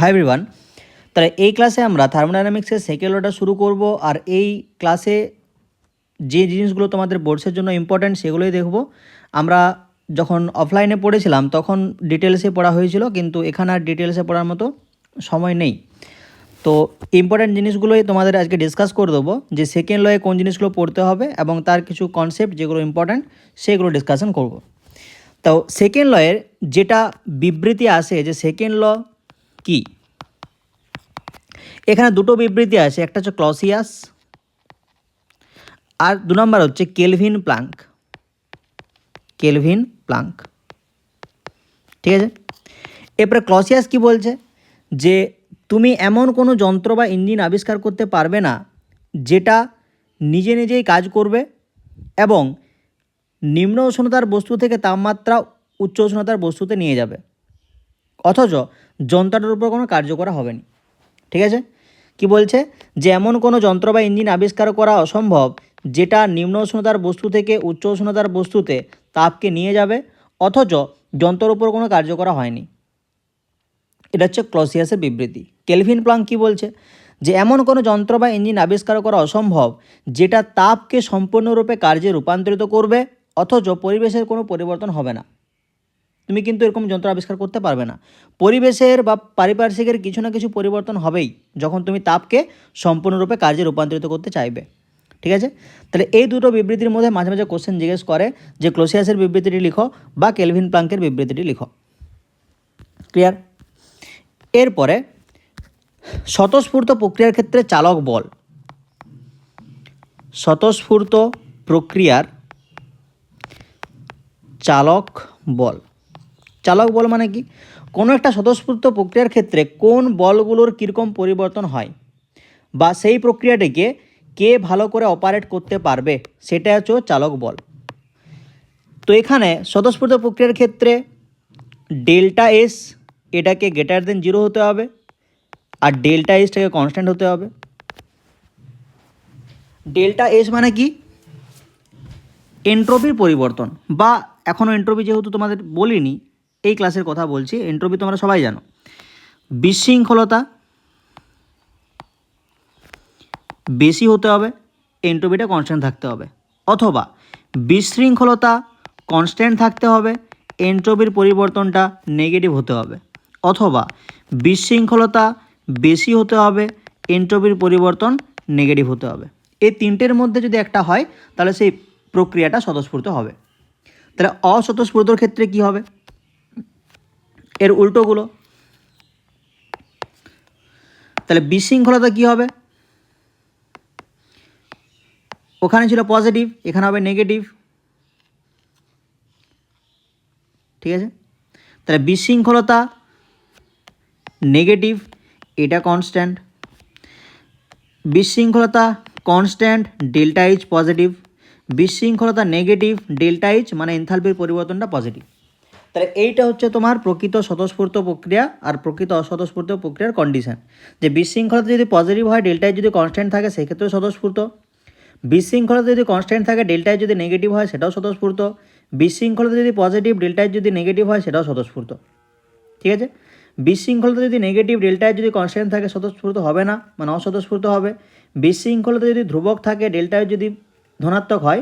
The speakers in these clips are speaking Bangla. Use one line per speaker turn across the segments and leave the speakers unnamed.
Hi everyone. তাহলে এই ক্লাসে আমরা থার্মোডাইনামিক্সের সেকেন্ড লটা শুরু করব, আর এই ক্লাসে যে জিনিসগুলো তোমাদের বোর্ডসের জন্য ইম্পর্ট্যান্ট সেগুলোই দেখব। আমরা যখন অফলাইনে পড়েছিলাম তখন ডিটেলসে পড়া হয়েছিল, কিন্তু এখানে আর ডিটেলসে পড়ার মতো সময় নেই। তো ইম্পর্ট্যান্ট জিনিসগুলোই তোমাদের আজকে ডিসকাস করে দেবো, যে সেকেন্ড লয়ে কোন জিনিসগুলো পড়তে হবে এবং তার কিছু কনসেপ্ট যেগুলো ইম্পর্ট্যান্ট সেগুলো ডিসকাশন করব। তো সেকেন্ড লয়ের যেটা বিবৃতি আসে যে সেকেন্ড ল কী, এখানে দুটো বিবৃতি আছে, একটা হচ্ছে ক্লসিয়াস আর দু নম্বর হচ্ছে কেলভিন প্লাঙ্ক। ঠিক আছে। এরপরে ক্লসিয়াস কি বলছে, যে তুমি এমন কোনো যন্ত্র বা ইঞ্জিন আবিষ্কার করতে পারবে না যেটা নিজে নিজেই কাজ করবে এবং নিম্ন উষ্ণতার বস্তু থেকে তাপমাত্রা উচ্চ উষ্ণতার বস্তুতে নিয়ে যাবে, অথচ যন্ত্রটার উপর কোনো কার্য করা হবে না। ঠিক আছে। কি বলছে, যে এমন কোনো যন্ত্র বা ইঞ্জিন আবিষ্কার করা অসম্ভব যেটা নিম্ন উষ্ণতার বস্তু থেকে উচ্চ উষ্ণতার বস্তুতে তাপকে নিয়ে যাবে, অথচ যন্ত্রের উপর কোনো কার্য করা হয়নি। এটা হচ্ছে ক্লসিয়াসের বিবৃতি। কেলভিন প্লাঙ্ক কি বলছে, যে এমন কোনো যন্ত্র বা ইঞ্জিন আবিষ্কার করা অসম্ভব যেটা তাপকে সম্পূর্ণরূপে কার্যে রূপান্তরিত করবে, অথচ পরিবেশের কোনো পরিবর্তন হবে না। তুমি কিন্তু এরকম যন্ত্র আবিষ্কার করতে পারবে না। পরিবেশের বা পারিপার্শ্বিকের কিছু না কিছু পরিবর্তন হবেই যখন তুমি তাপকে সম্পূর্ণরূপে কার্যে রূপান্তরিত করতে চাইবে। ঠিক আছে। তাহলে এই দুটো বিবৃতির মধ্যে মাঝে মাঝে কোশ্চেন জিজ্ঞেস করে যে ক্লসিয়াসের বিবৃতিটি লিখো বা কেলভিন প্লাঙ্কের বিবৃতিটি লিখো। ক্লিয়ার। এরপরে স্বতঃস্ফূর্ত প্রক্রিয়ার ক্ষেত্রে চালক বল। স্বতঃস্ফূর্ত প্রক্রিয়ার চালক বল। চালক বল মানে কি, কোনো একটা স্বতঃস্ফূর্ত প্রক্রিয়ার ক্ষেত্রে কোন বলগুলোর কীরকম পরিবর্তন হয় বা সেই প্রক্রিয়াটিকে কে ভালো করে অপারেট করতে পারবে, সেটা হচ্ছে চালক বল। তো এখানে স্বতঃস্ফূর্ত প্রক্রিয়ার ক্ষেত্রে ডেল্টা এস এটাকে গ্রেটার দেন 0 হতে হবে, আর ডেল্টা এসটাকে কনস্ট্যান্ট হতে হবে। ডেল্টা এস মানে কি, এন্ট্রপির পরিবর্তন, বা এখনও এন্ট্রপি যেহেতু তোমাদের বলিনি, এই ক্লাসের কথা বলছি। এন্ট্রপি তোমরা সবাই জানো, বিশৃঙ্খলতা বেশি হতে হবে, এন্ট্রপিটা কনস্ট্যান্ট থাকতে হবে, অথবা বিশৃঙ্খলতা কনস্ট্যান্ট থাকতে হবে, এন্ট্রপির পরিবর্তনটা নেগেটিভ হতে হবে, অথবা বিশৃঙ্খলতা বেশি হতে হবে, এন্ট্রপির পরিবর্তন নেগেটিভ হতে হবে। এই তিনটের মধ্যে যদি একটা হয় তাহলে সেই প্রক্রিয়াটা স্বতঃস্ফূর্ত হবে। তাহলে অস্বতঃস্ফূর্তর ক্ষেত্রে কি হবে, এর উল্টোগুলো। তাহলে বিশৃঙ্খলতা কি হবে, ওখানে ছিল পজিটিভ, এখানে হবে নেগেটিভ। ঠিক আছে। তাহলে বিশৃঙ্খলতা নেগেটিভ, এটা কনস্ট্যান্ট। বিশৃঙ্খলতা কনস্ট্যান্ট, ডেল্টা এইচ পজিটিভ। বিশৃঙ্খলতা নেগেটিভ, ডেল্টা এইচ মানে এনথালপির পরিবর্তনটা পজিটিভ। তাহলে এইটা হচ্ছে তোমার প্রকৃত স্বতঃস্ফূর্ত প্রক্রিয়া আর প্রকৃত অস্বতঃস্ফূর্ত প্রক্রিয়ার কন্ডিশন। যে বিশৃঙ্খলতা যদি পজিটিভ হয়, ডেল্টা এইচ যদি কনস্ট্যান্ট থাকে সেক্ষেত্রেও স্বতঃস্ফূর্ত। বিশৃঙ্খলতা যদি কনস্ট্যান্ট থাকে, ডেল্টা এইচ যদি নেগেটিভ হয় সেটাও স্বতঃস্ফূর্ত। বিশৃঙ্খলতা যদি পজিটিভ, ডেল্টা এইচ যদি নেগেটিভ হয় সেটাও স্বতঃস্ফূর্ত। ঠিক আছে। বিশৃঙ্খলতা যদি নেগেটিভ, ডেল্টা এইচ যদি কনস্ট্যান্ট থাকে স্বতঃস্ফূর্ত হবে না, মানে অস্বতঃস্ফূর্ত হবে। বিশৃঙ্খলতা যদি ধ্রুবক থাকে, ডেল্টা এইচ যদি ধনাত্মক হয়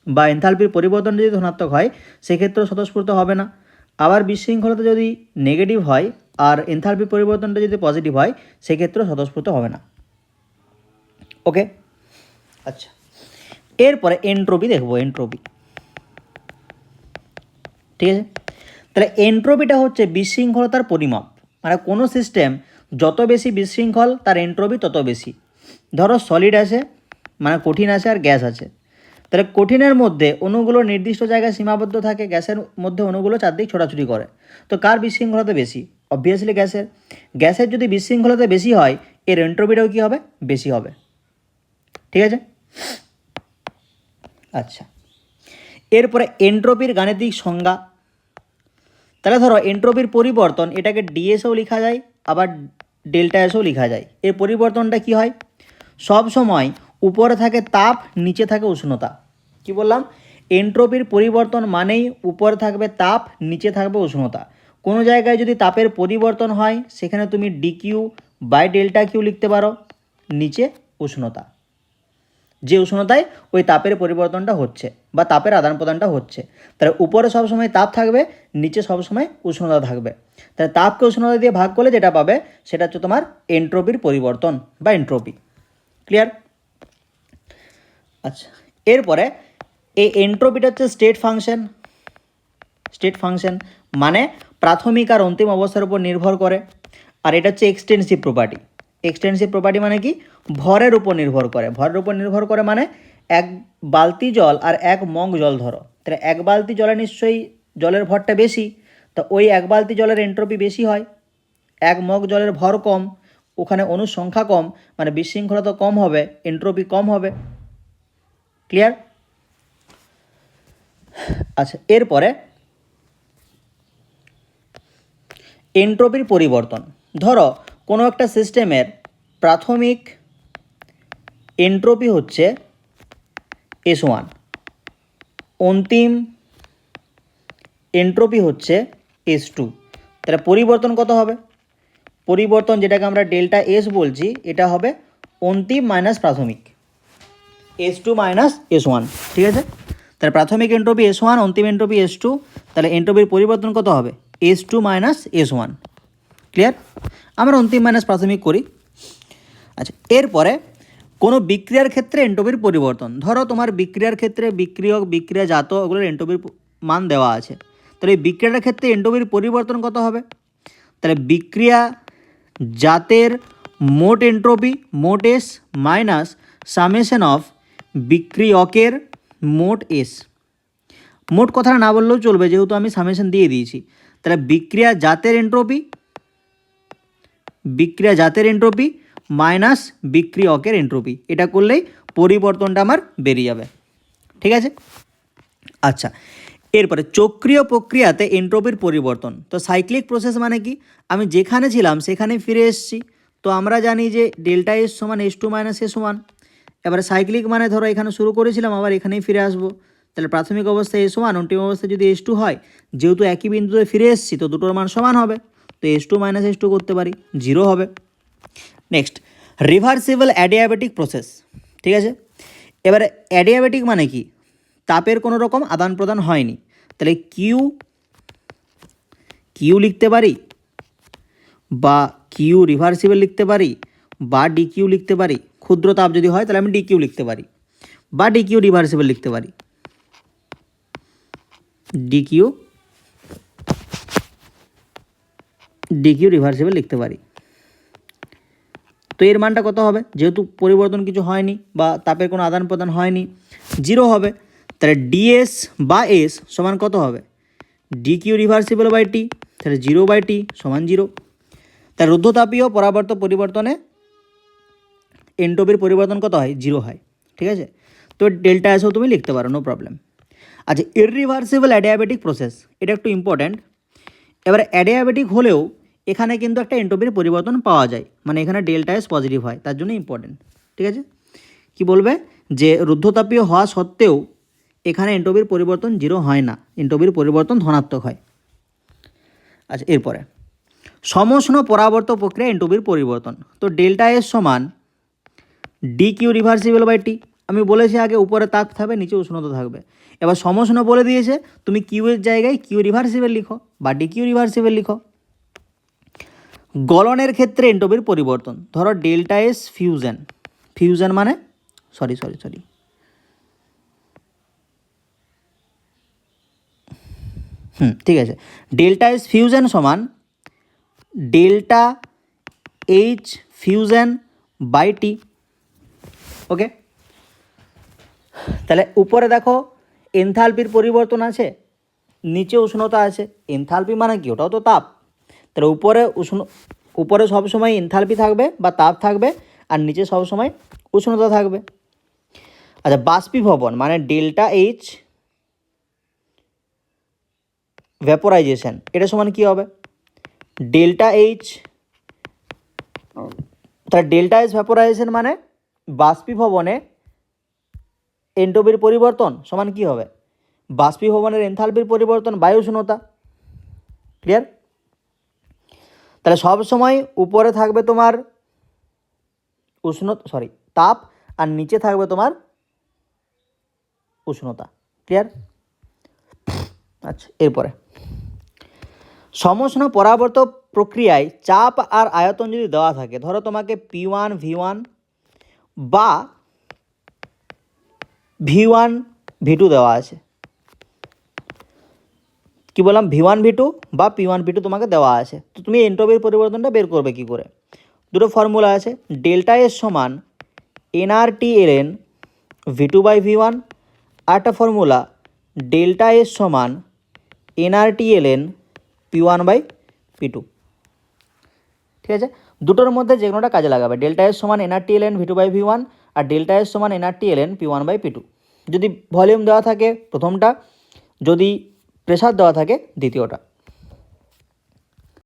বা এনথালপির পরিবর্তন যদি ধনাত্মক হয় সেক্ষেত্রেও স্বতঃস্ফূর্ত হবে না। আবার বিশৃঙ্খলতা যদি নেগেটিভ হয় আর এনথালপির পরিবর্তনটা যদি পজিটিভ হয় সেক্ষেত্রেও স্বতঃস্ফূর্ত হবে না। ওকে। আচ্ছা, এরপরে এন্ট্রপি দেখবো। এন্ট্রপি, ঠিক আছে। তাহলে এন্ট্রপিটা হচ্ছে বিশৃঙ্খলতার পরিমাপ, মানে কোনো সিস্টেম যত বেশি বিশৃঙ্খল তার এন্ট্রপি তত বেশি। ধরো সলিড আছে, মানে কঠিন আছে, আর গ্যাস আছে। তাহলে কঠিনের মধ্যে অণুগুলো নির্দিষ্ট জায়গায় সীমাবদ্ধ থাকে, গ্যাসের মধ্যে অণুগুলো চারদিক ছোটাছুটি করে। তো কার বিশৃঙ্খলতা বেশি? অবভিয়াসলি গ্যাসের। গ্যাসের যদি বিশৃঙ্খলতা বেশি হয় এর এন্ট্রপিটাও কী হবে? বেশি হবে। ঠিক আছে। আচ্ছা, এরপরে এন্ট্রপির গাণিতিক সংজ্ঞা। তাহলে ধরো এন্ট্রপির পরিবর্তন, এটাকে ডিএসও লেখা যায় আবার ডেল্টা এসও লেখা যায়। এর পরিবর্তনটা কি হয়? সব সময় উপরে থাকে তাপ, নিচে থাকে উষ্ণতা। কি বললাম? এন্ট্রপির পরিবর্তন মানেই উপরে থাকবে তাপ, নিচে থাকবে উষ্ণতা। কোনো জায়গায় যদি তাপের পরিবর্তন হয় সেখানে তুমি ডিকিউ বাই ডেল্টা কিউ লিখতে পারো, নিচে উষ্ণতা, যে উষ্ণতায় ওই তাপের পরিবর্তনটা হচ্ছে বা তাপের আদান প্রদানটা হচ্ছে। তাহলে উপরে সবসময় তাপ থাকবে, নিচে সবসময় উষ্ণতা থাকবে। তাহলে তাপকে উষ্ণতা দিয়ে ভাগ করলে যেটা পাবে সেটা হচ্ছে তোমার এন্ট্রপির পরিবর্তন বা এন্ট্রপি। ক্লিয়ার? আচ্ছা, এরপরে এই এন্ট্রপিটা হচ্ছে স্টেট ফাংশন। স্টেট ফাংশন মানে প্রাথমিক আর অন্তিম অবস্থার উপর নির্ভর করে। আর এটা হচ্ছে এক্সটেন্সিভ প্রপার্টি। এক্সটেন্সিভ প্রপার্টি মানে কি? ভরের উপর নির্ভর করে। ভরের উপর নির্ভর করে মানে এক বালতি জল আর এক মগ জল ধরো, তাহলে এক বালতি জলে নিশ্চয়ই জলের ভরটা বেশি, তো ওই এক বালতি জলের এন্ট্রপি বেশি হয়। এক মগ জলের ভর কম, ওখানে অণুর সংখ্যা কম, মানে বিশৃঙ্খলতা কম হবে, এন্ট্রপি কম হবে। ক্লিয়ার? আচ্ছা, এরপরে এন্ট্রপির পরিবর্তন। ধরো কোনো একটা সিস্টেমের প্রাথমিক এন্ট্রপি হচ্ছে S1, অন্তিম এন্ট্রপি হচ্ছে S2, তাহলে পরিবর্তন কত হবে? পরিবর্তন যেটাকে আমরা ডেল্টা এস বলছি, এটা হবে অন্তিম মাইনাস প্রাথমিক, S2 মাইনাস S1। ঠিক আছে? তাহলে প্রাথমিক এন্ট্রপি S1, অন্তিম এন্ট্রপি S2, তাহলে এন্ট্রপির পরিবর্তন কত হবে? S2 minus S1। ক্লিয়ার? আমরা অন্তিম মাইনাস প্রাথমিক করি। আচ্ছা, এরপরে কোনো বিক্রিয়ার ক্ষেত্রে এন্ট্রপির পরিবর্তন। ধরো তোমার বিক্রিয়ার ক্ষেত্রে বিক্রিয়ক, বিক্রিয়াজাত, ওগুলোর এন্ট্রপির মান দেওয়া আছে, তাহলে এই বিক্রিয়ার ক্ষেত্রে এন্ট্রপির পরিবর্তন কত হবে? তাহলে বিক্রিয়া জাতের মোট এন্ট্রপি, মোট এস মাইনাস সামেশন অফ বিক্রিয়কের মোট এস। মোট কথাটা না বললেও চলবে, যেহেতু আমি সামেশন দিয়ে দিয়েছি। তাহলে বিক্রিয়া জাতের এন্ট্রপি, বিক্রিয়া জাতের এন্ট্রপি মাইনাস বিক্রিয়কের এন্ট্রপি, এটা করলেই পরিবর্তনটা আমার বেরিয়ে যাবে। ঠিক আছে? আচ্ছা, এরপরে চক্রীয় প্রক্রিয়াতে এন্ট্রপির পরিবর্তন। তো সাইক্লিক প্রসেস মানে কি? আমি যেখানে ছিলাম সেখানে ফিরে এসেছি। তো আমরা জানি যে ডেল্টা এস সমান S2 মাইনাস S1। এবারে সাইক্লিক মানে ধরো এখানে শুরু করেছিলাম, আবার এখানেই ফিরে আসবো। তাহলে প্রাথমিক অবস্থায় S1, অন্তিম অবস্থায় যদি S2 হয়, যেহেতু একই বিন্দুতে ফিরে এসেছি তো দুটোর মান সমান হবে, তো S2 মাইনাস S2 করতে পারি, 0 হবে। Next, reversible adiabatic process. ঠিক আছে? এবারে অ্যাডিয়াবেটিক মানে কি? তাপের কোনো রকম আদান প্রদান হয়নি, তাহলে কিউ লিখতে পারি, বা কিউ রিভার্সিবল লিখতে পারি, বা ডিকিউ লিখতে পারি। ক্ষুদ্র তাপ যদি হয় তাহলে আমি ডিকিউ লিখতে পারি, বা ডিকিউ রিভার্সিবল লিখতে পারি, ডিকিউ রিভার্সিবল লিখতে পারি। তো এর মানটা কত হবে? যেহেতু পরিবর্তন কিছু হয়নি বা তাপের কোনো আদান প্রদান হয়নি, 0 হবে। তাহলে ডিএস বা এস সমান কত হবে? ডিকিউ রিভার্সিবল বাই টি, তাহলে 0/T সমান 0। তার রুদ্ধতাপীয় পরাবর্ত পরিবর্তনে এন্ট্রপির পরিবর্তন কত হয়? 0 হয়। ঠিক আছে? তো ডেল্টা এসও তুমি লিখতে পারো, নো প্রবলেম। আচ্ছা, ইররিভার্সিবল অ্যাডিয়াবেটিক প্রসেস, এটা একটু ইম্পর্ট্যান্ট। এবারে অ্যাডিয়াবেটিক হলেও এখানে কিন্তু একটা এন্ট্রপির পরিবর্তন পাওয়া যায়, মানে এখানে ডেল্টা এস পজিটিভ হয়, তার জন্য ইম্পর্ট্যান্ট। ঠিক আছে? কি বলবে? যে রুদ্ধতাপীয় হওয়া সত্ত্বেও এখানে এন্ট্রপির পরিবর্তন 0 হয় না, এন্ট্রপির পরিবর্তন ধনাত্মক হয়। আচ্ছা, এরপরে সমষ্ণ পরাবর্ত প্রক্রিয়া এন্ট্রপির পরিবর্তন। তো ডেল্টা এস সমান D Q reversible by T. আমি বলেছি আগে উপরে তাপ থাকবে, নিচে উষ্ণতা থাকবে। এবার সমষ্ণ বলে দিয়েছে, তুমি কিউ এর জায়গায় কিউ রিভার্সিবল লিখো বা ডি কিউ রিভার্সিবল লিখো। গলনের ক্ষেত্রে এন্ট্রপির পরিবর্তন। ধরো ডেল্টা এস ফিউশন, ফিউশন মানে সরি ঠিক আছে, ডেল্টা এস ফিউশন সমান delta H fusion by T. ওকে, তাহলে উপরে দেখো এনথালপির পরিবর্তন আছে, নিচে উষ্ণতা আছে। এনথালপি মানে কি? ওটাও তো তাপ। তাহলে উপরে সবসময় এনথালপি থাকবে বা তাপ থাকবে, আর নিচে সবসময় উষ্ণতা থাকবে। আচ্ছা, বাষ্পীভবন মানে ডেল্টা এইচ ভ্যাপোরাইজেশন, এটা সমান কী হবে? ডেল্টা এইচ, তাহলে ডেল্টা এইচ ভ্যাপোরাইজেশন মানে বাষ্পীভবনে এন্ট্রপির পরিবর্তন সমান কী হবে? বাষ্পীভবনের এনথালপির পরিবর্তন বায়ু উষ্ণতা। ক্লিয়ার? তাহলে সব সময় উপরে থাকবে তোমার তাপ, আর নিচে থাকবে তোমার উষ্ণতা। ক্লিয়ার? আচ্ছা, এরপরে সমোষ্ণ পরাবর্ত প্রক্রিয়ায় চাপ আর আয়তন যদি দেওয়া থাকে, ধরো তোমাকে P1 V1 বা V1 V2 দেওয়া আছে, কি বললাম, V1 V2 বা P1 P2 তোমাকে দেওয়া আছে, তো তুমি এন্ট্রপির পরিবর্তনটা বের করবে কি করে? দুটো ফর্মুলা আছে, ডেল্টা এস সমান nRT ln V2 by V1, আর একটা ফর্মুলা ডেল্টা এস সমান nRT ln P1 by P2। ঠিক আছে, দুটোর মধ্যে যে কোনোটা কাজে লাগাবে। ডেল্টা এস সমান nRT ln V2 by V1 আর ডেল্টা এস সমান nRT ln P1 by P2। যদি ভলিউম দেওয়া থাকে প্রথমটা, যদি প্রেসার দেওয়া থাকে দ্বিতীয়টা।